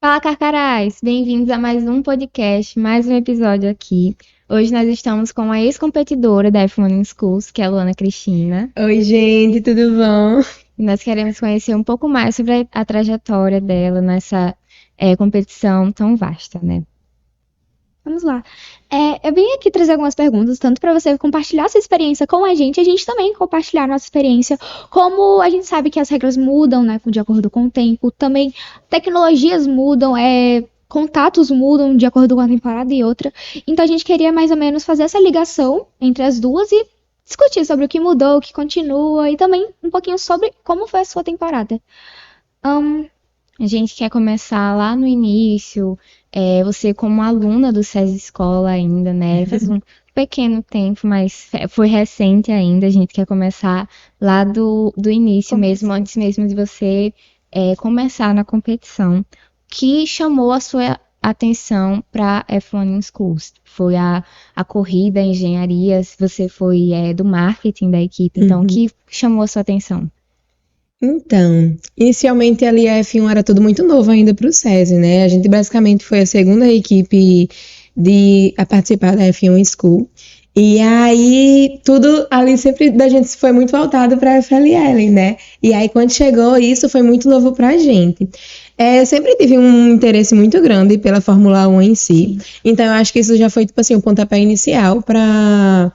Fala, Carcarás! Bem-vindos a mais um podcast, mais um episódio aqui. Hoje nós estamos com a ex-competidora da F1 Schools, que é a Luana Cristina. Oi, gente, tudo bom? E nós queremos conhecer um pouco mais sobre a trajetória dela nessa competição tão vasta, né? Vamos lá. Eu vim aqui trazer algumas perguntas, tanto para você compartilhar sua experiência com a gente também compartilhar nossa experiência. Como a gente sabe que as regras mudam, né, de acordo com o tempo, também tecnologias mudam, contatos mudam de acordo com uma temporada e outra. Então a gente queria mais ou menos fazer essa ligação entre as duas e discutir sobre o que mudou, o que continua e também um pouquinho sobre como foi a sua temporada. A gente quer começar lá no início, você como aluna do SESI Escola ainda, né? Faz um pequeno tempo, mas foi recente ainda. A gente quer começar lá do início mesmo, antes mesmo de você começar na competição. O que chamou a sua atenção para F1 Schools? Foi a corrida, a engenharia, se você foi do marketing da equipe, então o que chamou a sua atenção? Então, inicialmente ali a F1 era tudo muito novo ainda para o SESI, né? A gente basicamente foi a segunda equipe a participar da F1 School. E aí, tudo ali sempre da gente foi muito voltado para a FLL, né? E aí, quando chegou isso, foi muito novo para a gente. Eu sempre tive um interesse muito grande pela Fórmula 1 em si. Então, eu acho que isso já foi, tipo assim, o pontapé inicial para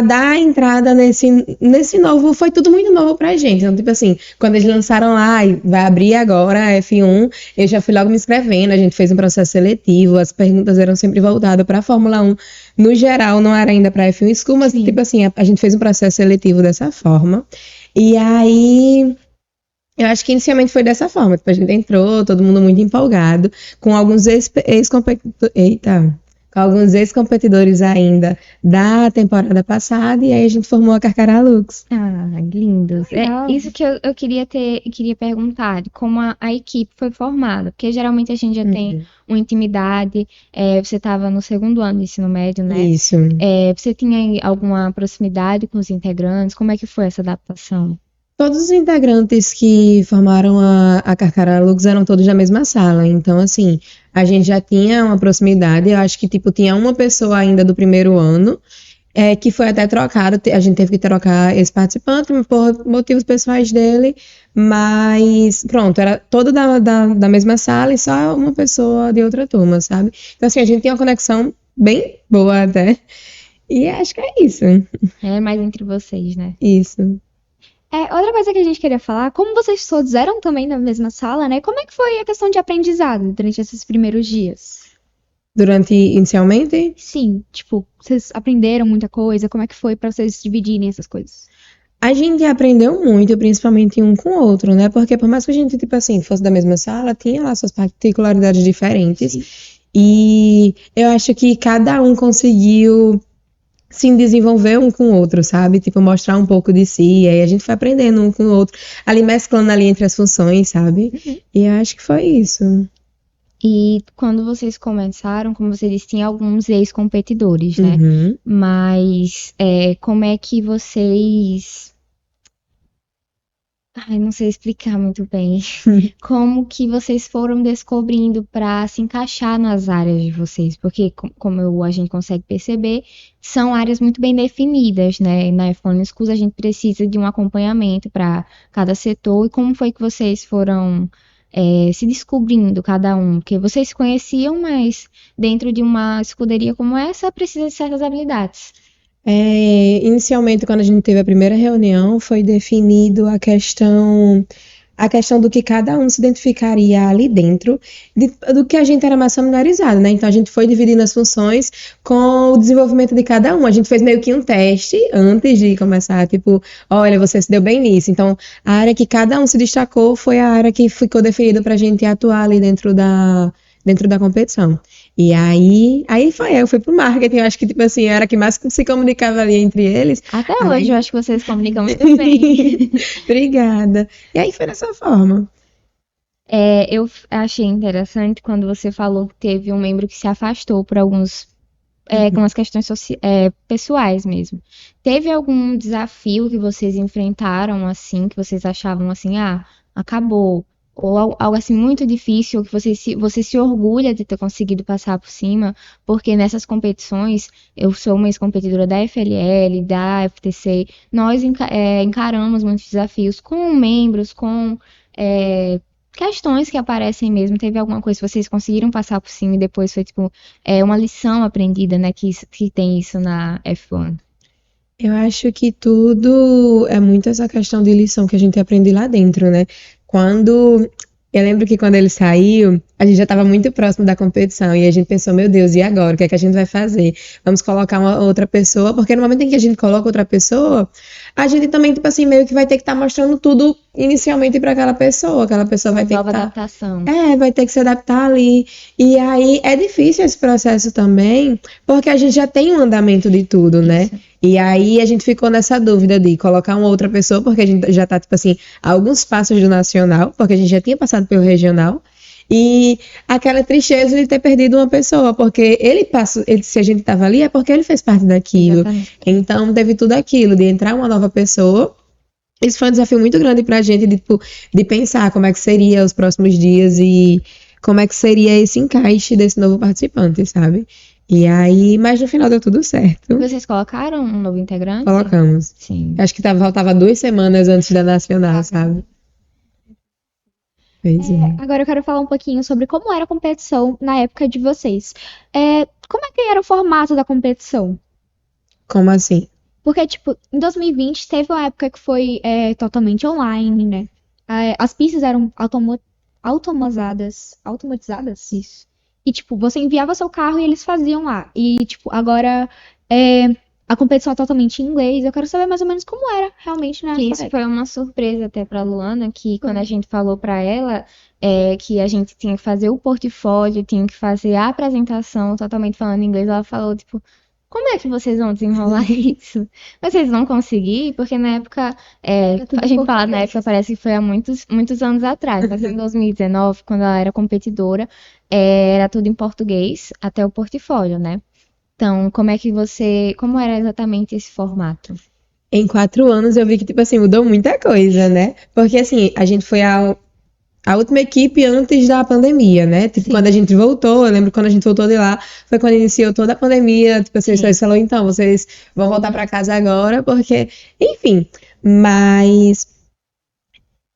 dar a entrada nesse novo, foi tudo muito novo pra gente. Então, tipo assim, quando eles lançaram lá, vai abrir agora a F1, eu já fui logo me inscrevendo, a gente fez um processo seletivo, as perguntas eram sempre voltadas pra Fórmula 1. No geral, não era ainda pra F1 School, mas, tipo assim, a gente fez um processo seletivo dessa forma. E aí, eu acho que inicialmente foi dessa forma. Tipo, a gente entrou, todo mundo muito empolgado, com alguns alguns ex-competidores ainda da temporada passada, e aí a gente formou a Carcará Lux. Ah, lindos. Isso que eu queria perguntar, de como a equipe foi formada, porque geralmente a gente já tem uma intimidade, você estava no segundo ano de ensino médio, né? Isso. Você tinha alguma proximidade com os integrantes? Como é que foi essa adaptação? Todos os integrantes que formaram a Carcará Lux eram todos da mesma sala, então assim, a gente já tinha uma proximidade, eu acho que tipo, tinha uma pessoa ainda do primeiro ano, que foi até trocada, a gente teve que trocar esse participante por motivos pessoais dele, mas pronto, era todo da mesma sala e só uma pessoa de outra turma, sabe? Então assim, a gente tinha uma conexão bem boa até, e acho que é isso. É mais entre vocês, né? Isso. Outra coisa que a gente queria falar, como vocês todos eram também na mesma sala, né? Como é que foi a questão de aprendizado durante esses primeiros dias? Inicialmente? Sim, tipo, vocês aprenderam muita coisa, como é que foi pra vocês dividirem essas coisas? A gente aprendeu muito, principalmente um com o outro, né? Porque por mais que a gente, tipo assim, fosse da mesma sala, tinha lá suas particularidades diferentes. Sim. E eu acho que cada um conseguiu se desenvolver um com o outro, sabe? Tipo, mostrar um pouco de si, aí a gente foi aprendendo um com o outro, ali mesclando ali entre as funções, sabe? E eu acho que foi isso. E quando vocês começaram, como você disse, tinha alguns ex-competidores, né? Mas como é que vocês... Ai, não sei explicar muito bem. Como que vocês foram descobrindo para se encaixar nas áreas de vocês? Porque, como a gente consegue perceber, são áreas muito bem definidas, né? Na F1 Schools a gente precisa de um acompanhamento para cada setor. E como foi que vocês foram se descobrindo cada um? Porque vocês se conheciam, mas dentro de uma escuderia como essa, precisa de certas habilidades. Inicialmente, quando a gente teve a primeira reunião, foi definido a questão do que cada um se identificaria ali dentro, do que a gente era mais familiarizado, né? Então a gente foi dividindo as funções com o desenvolvimento de cada um. A gente fez meio que um teste antes de começar, tipo, olha, você se deu bem nisso. Então a área que cada um se destacou foi a área que ficou definida pra gente atuar ali dentro da competição. E aí eu fui pro marketing, eu acho que, tipo assim, era a que mais se comunicava ali entre eles. Até hoje eu acho que vocês comunicam muito bem. Obrigada. E aí foi dessa forma. Eu achei interessante quando você falou que teve um membro que se afastou por alguns com as questões pessoais mesmo. Teve algum desafio que vocês enfrentaram, assim, que vocês achavam assim, acabou? ou algo assim muito difícil, que você se orgulha de ter conseguido passar por cima, porque nessas competições, eu sou uma ex-competidora da FLL, da FTC, nós encaramos muitos desafios com membros, com questões que aparecem mesmo. Teve alguma coisa que vocês conseguiram passar por cima e depois foi tipo uma lição aprendida, né, que tem isso na F1? Eu acho que tudo é muito essa questão de lição que a gente aprende lá dentro, né? Eu lembro que quando ele saiu, a gente já estava muito próximo da competição e a gente pensou, meu Deus, e agora? O que é que a gente vai fazer? Vamos colocar uma outra pessoa, porque no momento em que a gente coloca outra pessoa, a gente também, tipo assim, meio que vai ter que estar mostrando tudo inicialmente para aquela pessoa vai ter Nova que adaptação. vai ter que se adaptar ali. E aí é difícil esse processo também, porque a gente já tem um andamento de tudo, né? Isso. E aí a gente ficou nessa dúvida de colocar uma outra pessoa, porque a gente já tá, tipo assim, a alguns passos do nacional, porque a gente já tinha passado pelo regional. E aquela tristeza de ter perdido uma pessoa, porque se a gente tava ali, é porque ele fez parte daquilo. Exatamente. Então teve tudo aquilo, de entrar uma nova pessoa. Isso foi um desafio muito grande pra gente, de pensar como é que seria os próximos dias e como é que seria esse encaixe desse novo participante, sabe? E aí, mas no final deu tudo certo. Vocês colocaram um novo integrante? Colocamos. Sim. Acho que faltava 2 semanas antes da Nacional, sabe? Pois é. Agora eu quero falar um pouquinho sobre como era a competição na época de vocês. Como é que era o formato da competição? Como assim? Porque, tipo, em 2020 teve uma época que foi totalmente online, né? As pistas eram automatizadas. Isso. E, tipo, você enviava seu carro e eles faziam lá. E, tipo, agora a competição é totalmente em inglês. Eu quero saber mais ou menos como era realmente nessa Que isso época. foi uma surpresa até pra Luana, que quando a gente falou pra ela que a gente tinha que fazer o portfólio, tinha que fazer a apresentação totalmente falando inglês, ela falou, tipo, como é que vocês vão desenrolar isso? Vocês vão conseguir? Porque na época, tudo a gente em fala na português. época, parece que foi há muitos, muitos anos atrás, mas em 2019, quando ela era competidora, era tudo em português, até o portfólio, né? Então, como era exatamente esse formato? Em 4 anos eu vi que, tipo assim, mudou muita coisa, né? Porque, assim, a gente foi a última equipe antes da pandemia, né? Tipo, Sim. quando a gente voltou, eu lembro quando a gente voltou de lá, foi quando iniciou toda a pandemia, tipo assim, Sim. você falou, então, vocês vão voltar pra casa agora, porque, enfim, mas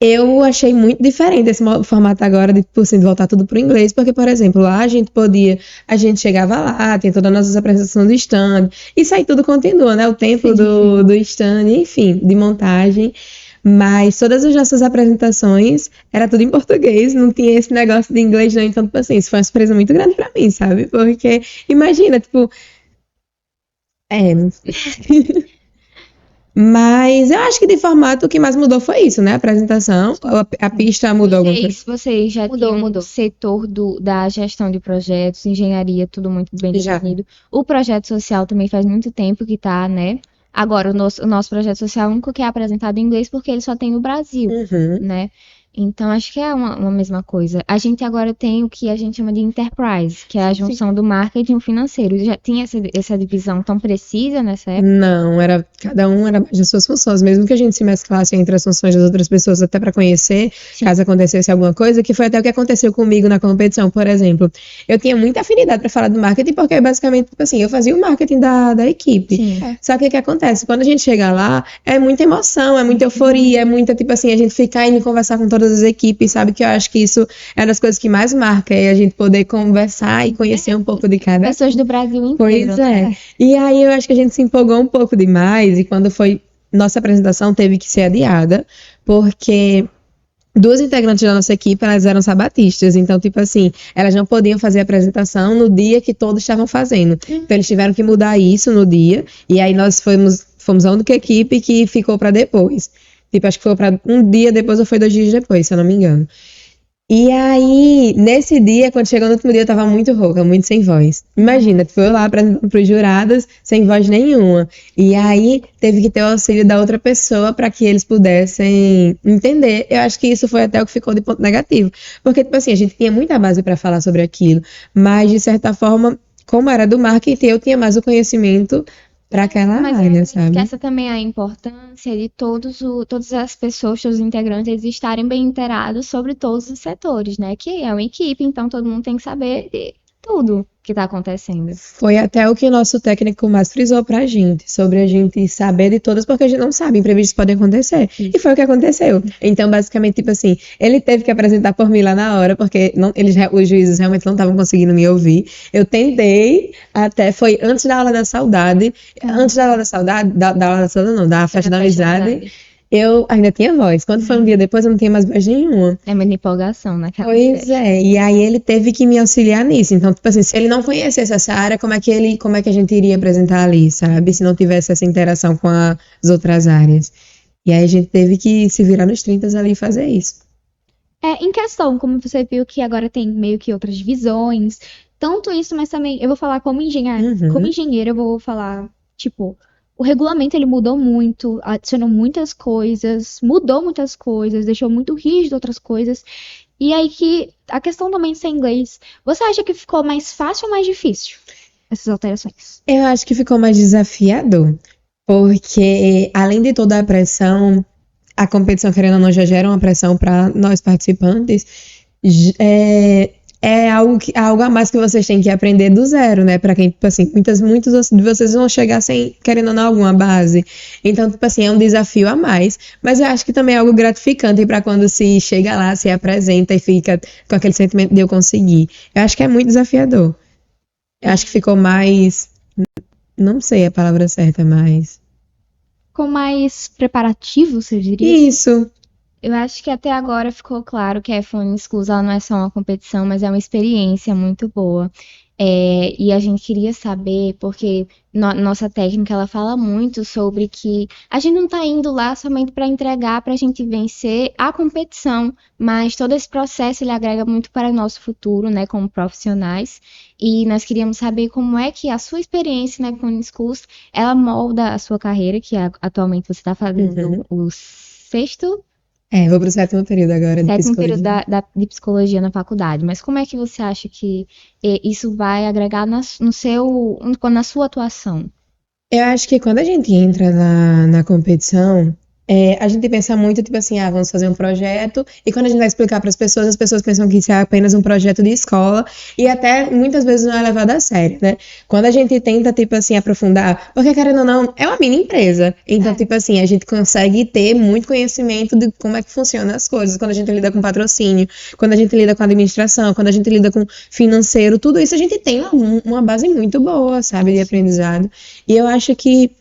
eu achei muito diferente esse formato agora de, tipo assim, de voltar tudo pro inglês, porque, por exemplo, lá a gente chegava lá, tem todas as nossas apresentações do stand, isso aí tudo continua, né? O tempo do stand, enfim, de montagem. Mas todas as nossas apresentações era tudo em português, não tinha esse negócio de inglês, não. Então, tipo assim, isso foi uma surpresa muito grande pra mim, sabe? Porque, imagina, tipo. Mas eu acho que de formato o que mais mudou foi isso, né? A apresentação, a pista mudou alguma coisa. Vocês já Mudou, tinham mudou. o setor da gestão de projetos, engenharia, tudo muito bem Já. definido. O projeto social também faz muito tempo que tá, né? Agora, o nosso projeto social é o único que é apresentado em inglês porque ele só tem no Brasil, Uhum. né? Então, acho que é uma mesma coisa. A gente agora tem o que a gente chama de enterprise, que é a junção do marketing e o financeiro. Já tinha essa divisão tão precisa nessa época? Não, cada um era mais das suas funções, mesmo que a gente se mesclasse entre as funções das outras pessoas até para conhecer, Sim. caso acontecesse alguma coisa, que foi até o que aconteceu comigo na competição, por exemplo. Eu tinha muita afinidade para falar do marketing, porque basicamente, tipo assim, eu fazia o marketing da equipe. Sim. Só que o que acontece? Quando a gente chega lá, é muita emoção, é muita euforia, é muita, tipo assim, a gente ficar indo conversar com todas as equipes, sabe? Que eu acho que isso é uma das coisas que mais marca, é a gente poder conversar e conhecer um pouco de cada. Pessoas do Brasil inteiro. Pois né? é. E aí eu acho que a gente se empolgou um pouco demais, e quando foi nossa apresentação teve que ser adiada, porque 2 integrantes da nossa equipe, elas eram sabatistas, então, tipo assim, elas não podiam fazer a apresentação no dia que todos estavam fazendo. Então, eles tiveram que mudar isso no dia, e aí nós fomos a única equipe que ficou para depois. Tipo, acho que foi para um dia depois ou foi 2 dias depois, se eu não me engano. E aí, nesse dia, quando chegou no último dia, eu tava muito rouca, muito sem voz. Imagina, tipo, eu lá apresentando pros jurados, sem voz nenhuma. E aí, teve que ter o auxílio da outra pessoa para que eles pudessem entender. Eu acho que isso foi até o que ficou de ponto negativo. Porque, tipo assim, a gente tinha muita base para falar sobre aquilo, mas, de certa forma, como era do marketing, eu tinha mais o conhecimento para aquela Mas área, sabe? essa também é a importância de todas as pessoas, todos os integrantes, eles estarem bem inteirados sobre todos os setores, né? Que é uma equipe, então todo mundo tem que saber de tudo que está acontecendo. Foi até o que o nosso técnico mais frisou pra gente, sobre a gente saber de todas, porque a gente não sabe, imprevistos podem acontecer. E foi o que aconteceu. Então, basicamente, tipo assim, ele teve que apresentar por mim lá na hora, porque os juízes realmente não estavam conseguindo me ouvir. Eu tentei, até foi antes da aula da saudade, antes da aula da saudade, da aula da saudade não, da festa da amizade, eu ainda tinha voz. Quando foi um dia depois, eu não tinha mais voz nenhuma. É muita empolgação naquela Pois festa. é, e aí ele teve que me auxiliar nisso. Então, tipo assim, se ele não conhecesse essa área, como é que a gente iria apresentar ali, sabe? Se não tivesse essa interação com as outras áreas. E aí a gente teve que se virar nos 30 ali e fazer isso. Em questão, como você viu que agora tem meio que outras divisões, tanto isso, mas também eu vou falar como engenheira. Como engenheira, eu vou falar, tipo, o regulamento ele mudou muito, adicionou muitas coisas, mudou muitas coisas, deixou muito rígido outras coisas. E aí que a questão também de ser inglês, você acha que ficou mais fácil ou mais difícil essas alterações? Eu acho que ficou mais desafiador, porque além de toda a pressão, a competição, querendo ou não, já gera uma pressão para nós participantes. É algo a mais que vocês têm que aprender do zero, né? Para quem, tipo assim, muitos de vocês vão chegar sem, querendo ou não, alguma base. Então, tipo assim, é um desafio a mais. Mas eu acho que também é algo gratificante para quando se chega lá, se apresenta e fica com aquele sentimento de eu conseguir. Eu acho que é muito desafiador. Eu acho que ficou mais. Não sei a palavra certa, mas. Ficou mais preparativo, você diria? Isso. Eu acho que até agora ficou claro que a F1 Schools ela não é só uma competição, mas é uma experiência muito boa. E a gente queria saber, porque nossa técnica ela fala muito sobre que a gente não está indo lá somente para entregar, para a gente vencer a competição, mas todo esse processo ele agrega muito para o nosso futuro, né, como profissionais. E nós queríamos saber como é que a sua experiência na F1 Schools ela molda a sua carreira, que atualmente você está fazendo o sexto. Vou pro 7º período agora de Sétimo psicologia. período de psicologia na faculdade. Mas como é que você acha que isso vai agregar na sua atuação? Eu acho que quando a gente entra na competição, a gente pensa muito, tipo assim, vamos fazer um projeto, e quando a gente vai explicar para as pessoas pensam que isso é apenas um projeto de escola, e até muitas vezes não é levado a sério, né? Quando a gente tenta, tipo assim, aprofundar, porque querendo ou não, é uma mini empresa, então, tipo assim, a gente consegue ter muito conhecimento de como é que funcionam as coisas, quando a gente lida com patrocínio, quando a gente lida com administração, quando a gente lida com financeiro, tudo isso a gente tem uma base muito boa, sabe, de aprendizado. E eu acho que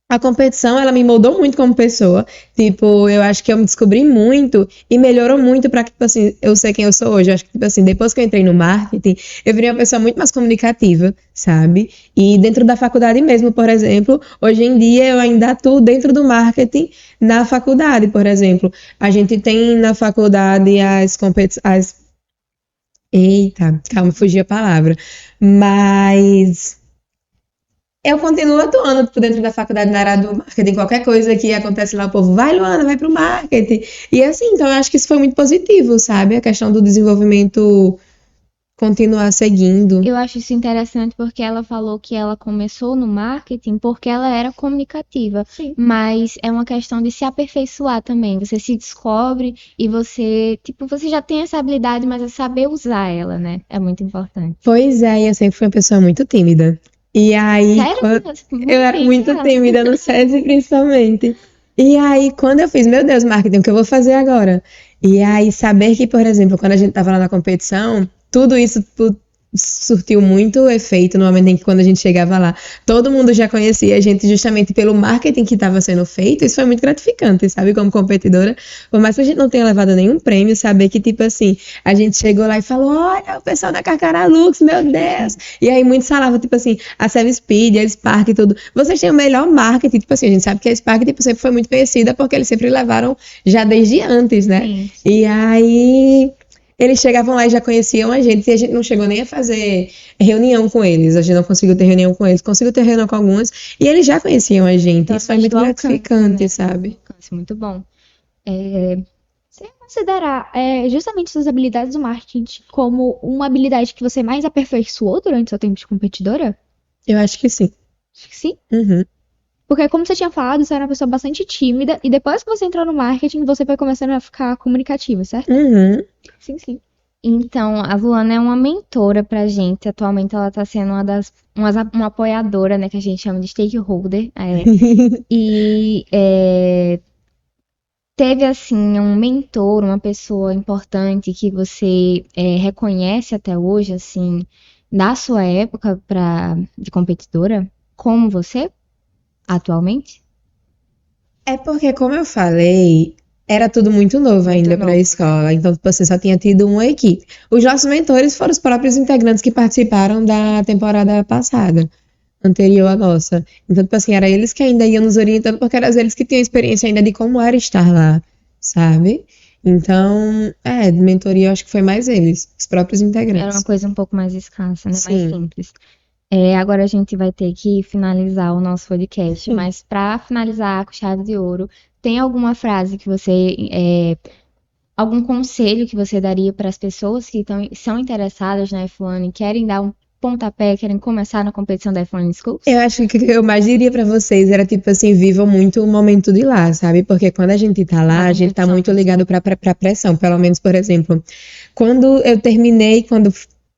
a competição, ela me moldou muito como pessoa. Tipo, eu acho que eu me descobri muito e melhorou muito para que, tipo assim, eu sei quem eu sou hoje. Eu acho que, tipo assim, depois que eu entrei no marketing, eu virei uma pessoa muito mais comunicativa, sabe? E dentro da faculdade mesmo, por exemplo, hoje em dia eu ainda atuo dentro do marketing na faculdade, por exemplo. A gente tem na faculdade as competições. Eita, calma, fugi a palavra. Mas eu continuo atuando tipo, dentro da faculdade na área do marketing. Qualquer coisa que acontece lá, o povo vai, Luana, vai pro marketing. E assim, então eu acho que isso foi muito positivo, sabe? A questão do desenvolvimento continuar seguindo. Eu acho isso interessante porque ela falou que ela começou no marketing porque ela era comunicativa. Sim. Mas é uma questão de se aperfeiçoar também. Você se descobre e você já tem essa habilidade, mas é saber usar ela, né? É muito importante. Pois é, eu sempre fui uma pessoa muito tímida. E aí, Sério? eu era muito tímida no SESI, principalmente. E aí, quando eu fiz, meu Deus, marketing, o que eu vou fazer agora? E aí, saber que, por exemplo, quando a gente tava lá na competição, tudo isso surtiu muito efeito no momento em que quando a gente chegava lá, todo mundo já conhecia a gente justamente pelo marketing que estava sendo feito. Isso foi muito gratificante, sabe, como competidora. Por mais que a gente não tenha levado nenhum prêmio, saber que, tipo assim, a gente chegou lá e falou, olha, o pessoal da Carcará Lux, meu Deus. E aí muitos falavam, tipo assim, a Seven Speed, a Spark e tudo. Vocês têm o melhor marketing, tipo assim, a gente sabe que a Spark, tipo, sempre foi muito conhecida porque eles sempre levaram já desde antes, né? Sim. E aí eles chegavam lá e já conheciam a gente, e a gente não chegou nem a fazer reunião com eles, a gente não conseguiu ter reunião com eles, conseguiu ter reunião com alguns, e eles já conheciam a gente, Então, isso foi muito do alcance, gratificante, né? sabe? Muito bom. Você considerar justamente suas habilidades do marketing como uma habilidade que você mais aperfeiçoou durante seu tempo de competidora? Eu acho que sim. Acho que sim. Uhum. Porque, como você tinha falado, você era uma pessoa bastante tímida. E depois que você entrou no marketing, você foi começando a ficar comunicativa, certo? Uhum. Sim, sim. Então, a Luana é uma mentora pra gente. Atualmente ela tá sendo uma apoiadora, né, que a gente chama de stakeholder. E teve, assim, um mentor, uma pessoa importante que você reconhece até hoje, assim, da sua época de competidora, como você, atualmente? É porque, como eu falei, era tudo muito novo ainda para a novo. escola, então você só tinha tido uma equipe. Os nossos mentores foram os próprios integrantes que participaram da temporada passada, anterior à nossa. Então, tipo assim, era eles que ainda iam nos orientando, porque eram eles que tinham experiência ainda de como era estar lá, sabe? Então, de mentoria, eu acho que foi mais eles, os próprios Era integrantes. uma coisa um pouco mais escassa, né? Mais Sim. simples. Agora a gente vai ter que finalizar o nosso podcast, mas para finalizar com chave de ouro, tem alguma frase que algum conselho que você daria para as pessoas que são interessadas na F1 e querem dar um pontapé, querem começar na competição da F1 Schools? Eu acho que o que eu mais diria pra vocês era tipo assim, vivam muito o momento de lá, sabe? Porque quando a gente tá lá, a gente tá muito ligado pra pressão. Pelo menos, por exemplo, quando eu terminei, quando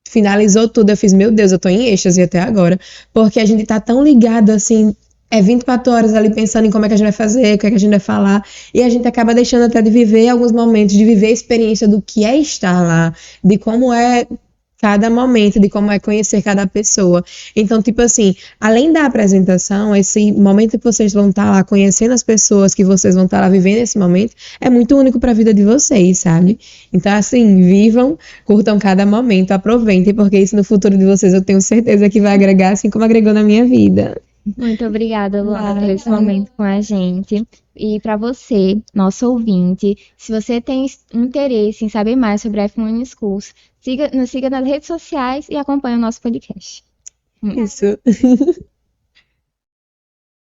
finalizou tudo, eu fiz, meu Deus, eu tô em êxtase até agora. Porque a gente tá tão ligado assim. 24 horas ali pensando em como é que a gente vai fazer, o que é que a gente vai falar, e a gente acaba deixando até de viver alguns momentos, de viver a experiência do que é estar lá, de como é cada momento, de como é conhecer cada pessoa. Então, tipo assim, além da apresentação, esse momento que vocês vão estar lá conhecendo as pessoas, que vocês vão estar lá vivendo esse momento, é muito único para a vida de vocês, sabe? Então, assim, vivam, curtam cada momento, aproveitem, porque isso no futuro de vocês eu tenho certeza que vai agregar, assim como agregou na minha vida. Muito obrigada, Luana, por esse momento com a gente. E para você, nosso ouvinte, se você tem interesse em saber mais sobre a F1 Schools, nos siga nas redes sociais e acompanhe o nosso podcast. Isso.